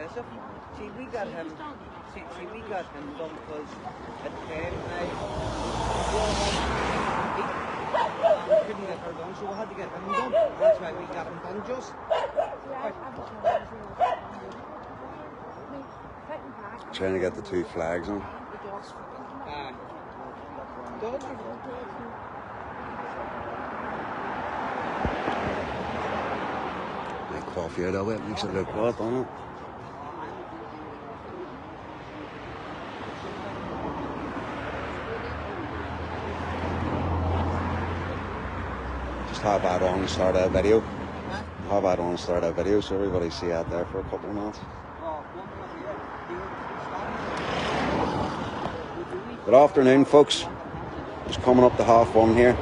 aggressive. See, we got him. See, we got him done because at 10 we couldn't get her done, so we had to get him done. That's why we got him done just. Trying to get the two flags on. That coffee out of it makes it look good, doesn't it? Just have that on and start a video. Have that on and start a video so everybody see out there for a couple of minutes. Good afternoon, folks. Just coming up to 1:30 here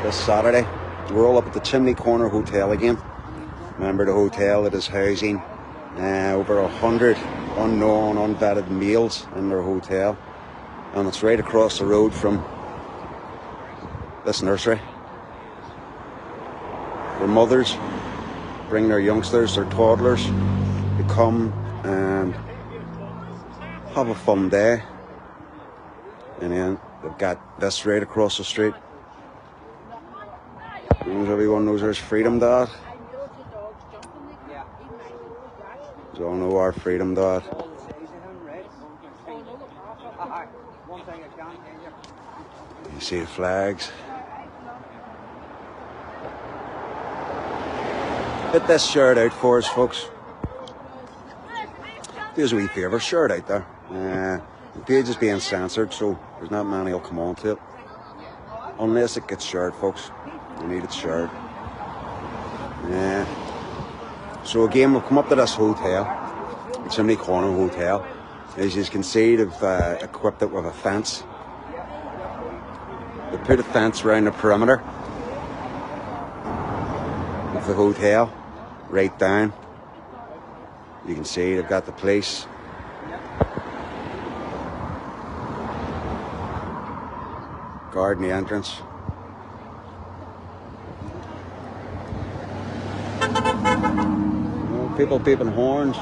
this Saturday. We're all up at the Chimney Corner Hotel again. Remember the hotel that is housing over 100 unknown, unvetted males in their hotel. And it's right across the road from this nursery. Where mothers bring their youngsters, their toddlers, to come and have a fun day. And then they've got this right across the street. Everyone knows there's Freedom Dot. We all know our Freedom Dot. You see the flags. Get this shirt out for us, folks. Do us a wee favour, share it out there. The page is being censored, so there's not many will come on to it. Unless it gets shared, folks. You need it shared. So again, we've come up to this hotel, the Chimney Corner Hotel. As you can see, they've equipped it with a fence. They put a fence around the perimeter of the hotel, right down. You can see they've got the police. Guarding the entrance. People peeping horns.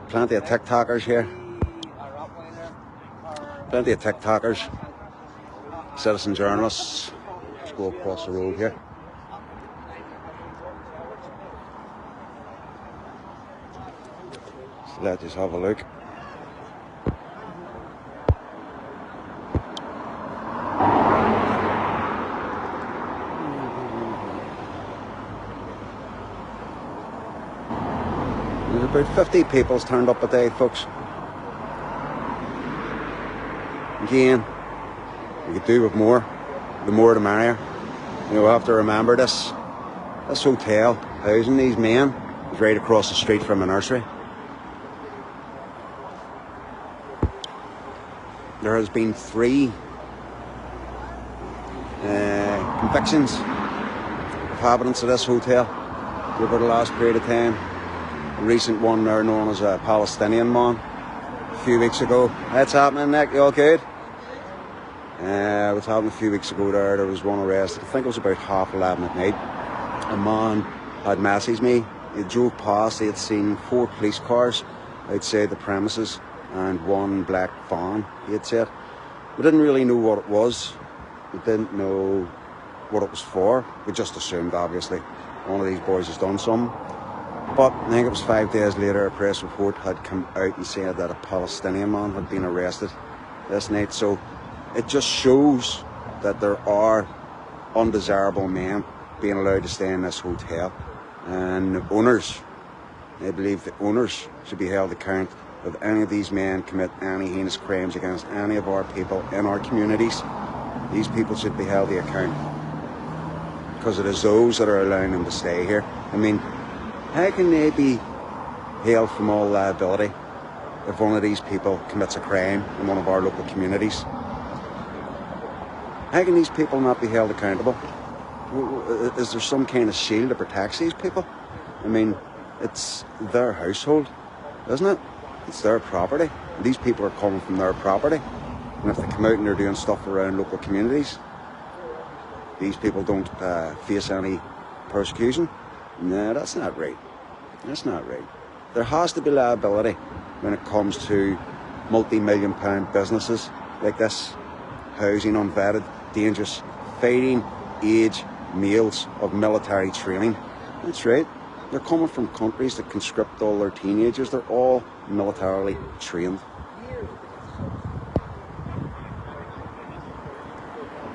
Plenty of TikTokers here. Plenty of TikTokers. Citizen journalists. Let's go across the road here. So let's just have a look. There's about 50 people's turned up today, folks. Again, we could do with more. The more the merrier. You know, we have to remember this hotel housing these men is right across the street from a nursery. There has been 3 convictions of inhabitants of this hotel over the last period of time. A recent one there known as a Palestinian man a few weeks ago. That's happening, Nick. You all good? It was happening a few weeks ago there. There was one arrested. I think it was about 11:30 at night. A man had messaged me. He drove past. He had seen 4 police cars outside the premises and 1 black van, he had said. We didn't really know what it was. We didn't know what it was for. We just assumed, obviously, one of these boys has done something. But I think it was 5 days later, a press report had come out and said that a Palestinian man had been arrested this night. So it just shows that there are undesirable men being allowed to stay in this hotel. And the owners, I believe the owners should be held accountable. If any of these men commit any heinous crimes against any of our people in our communities, these people should be held to account. Because it is those that are allowing them to stay here. I mean, how can they be held from all liability if one of these people commits a crime in one of our local communities? How can these people not be held accountable? Is there some kind of shield that protects these people? I mean, it's their household, isn't it? It's their property. These people are coming from their property. And if they come out and they're doing stuff around local communities, these people don't face any persecution. No, that's not right. That's not right. there has to be liability when it comes to multi-million pound businesses like this, housing unvetted, dangerous, fighting age males of military training. That's right, they're coming from countries that conscript all their teenagers. They're all militarily trained.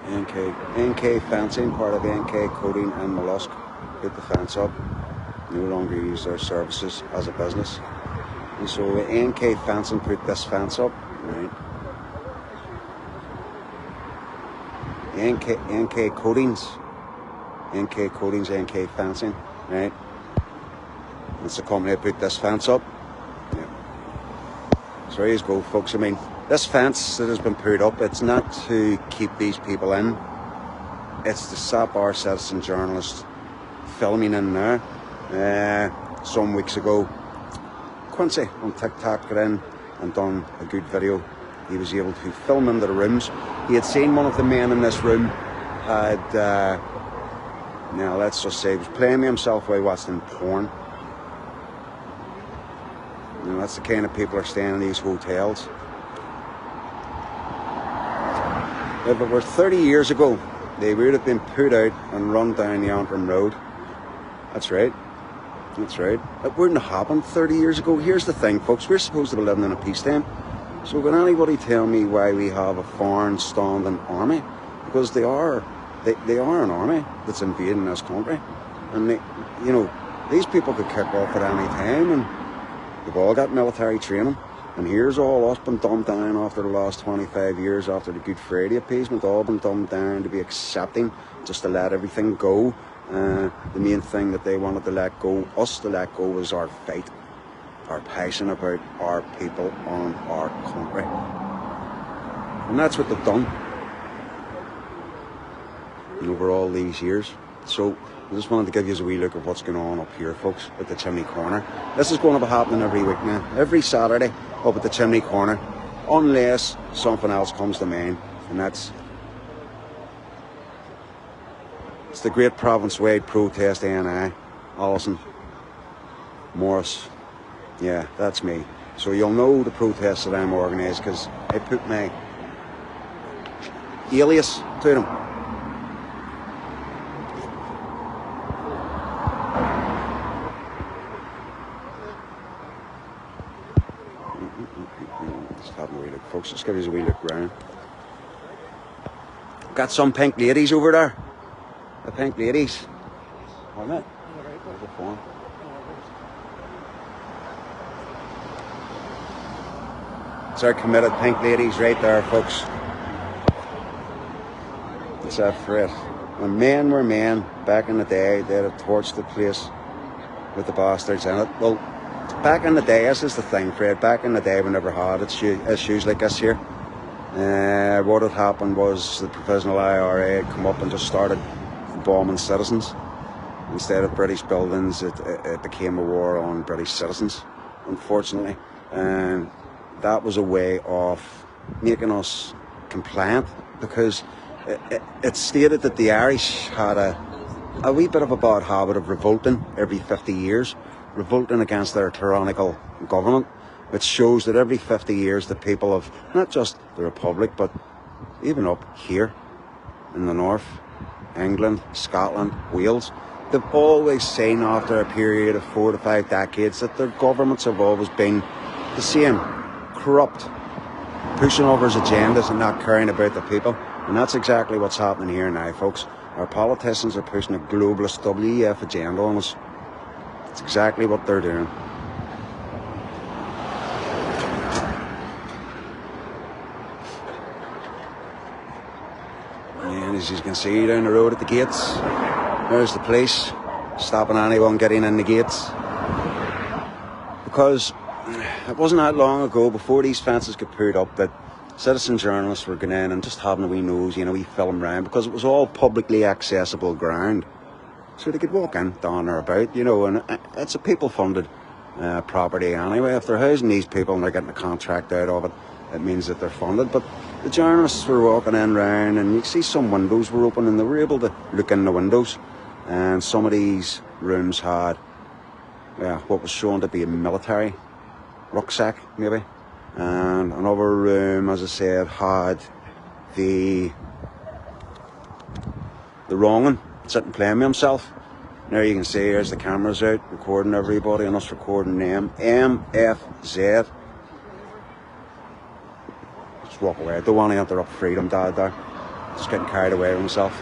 NK fencing, part of NK coating and mollusk, put the fence up, no longer use their services as a business. And so NK fencing put this fence up, right? NK coatings, NK fencing, right? It's the company that put this fence up. Yeah. So there you go, folks. I mean, this fence that has been put up, it's not to keep these people in. It's to stop our citizen journalists filming in there. Some weeks ago, Quincy on TikTok got in and done a good video. He was able to film into the rooms. He had seen one of the men in this room had, now let's just say, he was playing with himself while watching porn. You know, that's the kind of people are staying in these hotels. If it were 30 years ago, they would have been put out and run down the Antrim Road. That's right. That's right. It wouldn't have happened 30 years ago. Here's the thing, folks. We're supposed to be living in a peacetime. So can anybody tell me why we have a foreign standing army? Because they are an army that's invading this country. And they, you know, these people could kick off at any time, and they've all got military training. And here's all us been dumbed down after the last 25 years, after the Good Friday appeasement, all been dumbed down to be accepting, just to let everything go. The main thing that they wanted to let go, us to let go, was our fight, our passion about our people and our country. And that's what they've done over all these years. So I just wanted to give you a wee look at what's going on up here, folks, at the Chimney Corner. This is going to be happening every week now, every Saturday up at the Chimney Corner, unless something else comes to mind, and it's the great province-wide protest. N.I. Allison Morris, yeah, that's me. So you'll know the protests that I'm organising because I put my alias to them. Just having a wee look, folks. Just give us a wee look round. Got some pink ladies over there. The pink ladies. What is it? There's a phone. It's our committed pink ladies right there, folks. It's that threat. When men were men back in the day, they'd have torched the place with the bastards in it. Well, back in the day, this is the thing, Fred. Back in the day, we never had issues like this here. What had happened was the Provisional IRA had come up and just started bombing citizens. Instead of British buildings, it became a war on British citizens, unfortunately. And that was a way of making us compliant, because it stated that the Irish had a wee bit of a bad habit of revolting every 50 years, revolting against their tyrannical government, which shows that every 50 years the people of not just the Republic, but even up here in the north, England, Scotland, Wales, they've always seen after a period of 4 to 5 decades that their governments have always been the same, corrupt, pushing over his agendas and not caring about the people. And that's exactly what's happening here now, folks. Our politicians are pushing a globalist WEF agenda on us. That's exactly what they're doing. And as you can see down the road at the gates, there's the police stopping anyone getting in the gates. Because it wasn't that long ago, before these fences got put up, that citizen journalists were going in and just having a wee nose, you know, wee film round, because it was all publicly accessible ground. So they could walk in, down or about, you know, and it's a people-funded property anyway. If they're housing these people and they're getting a contract out of it, it means that they're funded. But the journalists were walking in round, and you see some windows were open, and they were able to look in the windows. And some of these rooms had what was shown to be a military rucksack, maybe. And another room, as I said, had the wrong one sitting playing with himself. There you can see, here's the cameras out, recording everybody, and us recording them. MFZ. Just walk away. I don't want to interrupt freedom, Dad, there. Just getting carried away with himself.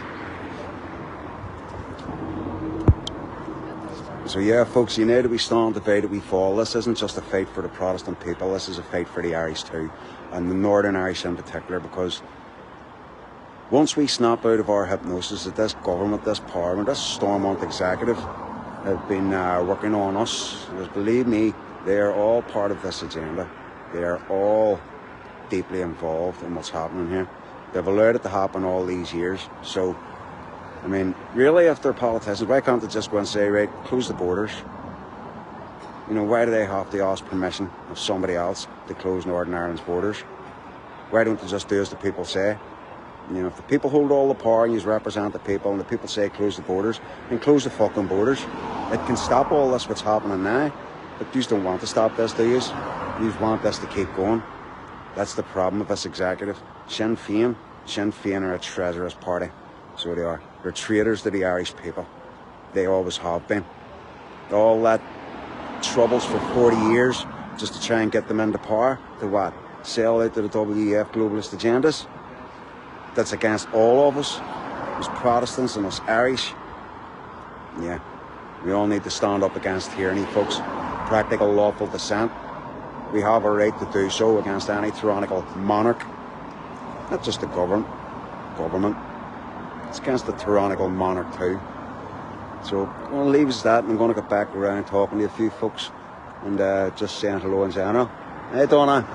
So yeah, folks, united we stand, divided we fall. This isn't just a fight for the Protestant people, this is a fight for the Irish too, and the Northern Irish in particular, because once we snap out of our hypnosis that this government, this parliament, this Stormont executive have been working on us, because believe me, they are all part of this agenda. They are all deeply involved in what's happening here. They've allowed it to happen all these years. So, I mean, really, if they're politicians, why can't they just go and say, right, close the borders? You know, why do they have to ask permission of somebody else to close Northern Ireland's borders? Why don't they just do as the people say? You know, if the people hold all the power and you represent the people and the people say close the borders, then close the fucking borders. It can stop all this what's happening now. But you just don't want to stop this, do you? You just want this to keep going. That's the problem with this executive. Sinn Féin are a treacherous party. So they are. They're traitors to the Irish people. They always have been. All that troubles for 40 years just to try and get them into power. To what? Sell out to the WEF globalist agendas. That's against all of us. Us Protestants and us Irish. Yeah. We all need to stand up against tyranny, folks. Practical lawful dissent. We have a right to do so against any tyrannical monarch. Not just the government. It's against the tyrannical monarch too. So I'm going to leave us that, and I'm going to get back around talking to a few folks and just saying hello in general. Hey Donna.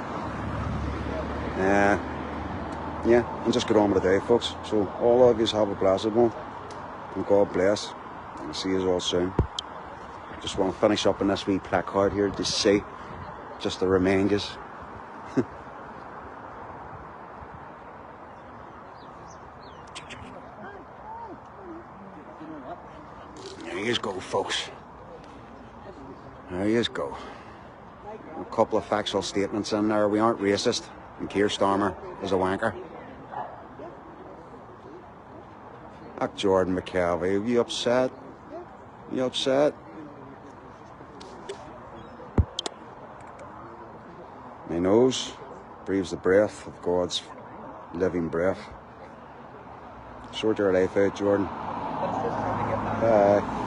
Yeah, and just get on with the day, folks. So all of you have a blessed one, and God bless. I'll see you all soon. Just want to finish up on this wee placard here to see, just to remind you. There you go, folks. There you go. A couple of factual statements in there. We aren't racist, and Keir Starmer is a wanker. Jordan McKelvey, are you upset? You upset? My nose breathes the breath of God's living breath. Sort your life out, Jordan. Bye.